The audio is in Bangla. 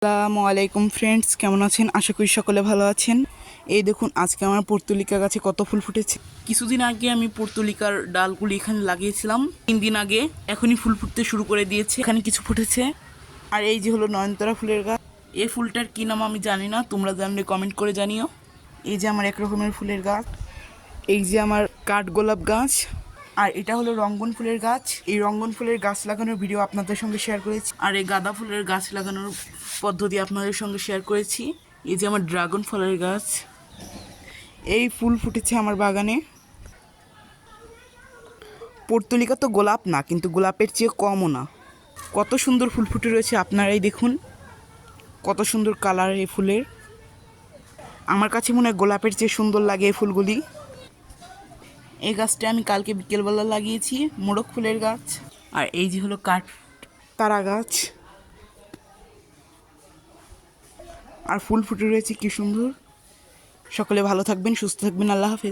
আসসালামু আলাইকুম ফ্রেন্ডস, কেমন আছেন? আশা করি সকলে ভালো আছেন। এই দেখুন, আজকে আমার পর্তুলিকা গাছে কত ফুল ফুটেছে। কিছুদিন আগে আমি পর্তুলিকার ডালগুলি এখানে লাগিয়েছিলাম, 3 দিন আগে। এখনই ফুল ফুটতে শুরু করে দিয়েছে, এখানে কিছু ফুটেছে। আর এই যে হলো নয়নতারা ফুলের গাছ। এই ফুলটার কি নাম আমি জানি না, তোমরা জানলে কমেন্ট করে জানিও। এই যে আমার এক রকমের ফুলের গাছ, এই যে আমার কাঠগোলাপ গাছ, আর এটা হলো রঙ্গন ফুলের গাছ। এই রঙ্গন ফুলের গাছ লাগানোর ভিডিও আপনাদের সঙ্গে শেয়ার করেছি, আর এই গাঁদা ফুলের গাছ লাগানোর পদ্ধতি আপনাদের সঙ্গে শেয়ার করেছি। এই যে আমার ড্রাগন ফলের গাছ, এই ফুল ফুটেছে আমার বাগানে। পর্তুলিকা তো গোলাপ না, কিন্তু গোলাপের চেয়ে কমও না। কত সুন্দর ফুল ফুটে রয়েছে, আপনারাই দেখুন কত সুন্দর কালার এই ফুলের। আমার কাছে মনে হয় গোলাপের চেয়ে সুন্দর লাগে এই ফুলগুলি। এই গাছটা আমি কালকে বিকেলবেলা লাগিয়েছি, মোরগ ফুলের গাছ। আর এই যে হলো কাঠ তারা গাছ, আর ফুল ফুটে রয়েছে কি সুন্দর। সকলে ভালো থাকবেন, সুস্থ থাকবেন, আল্লাহ হাফেজ।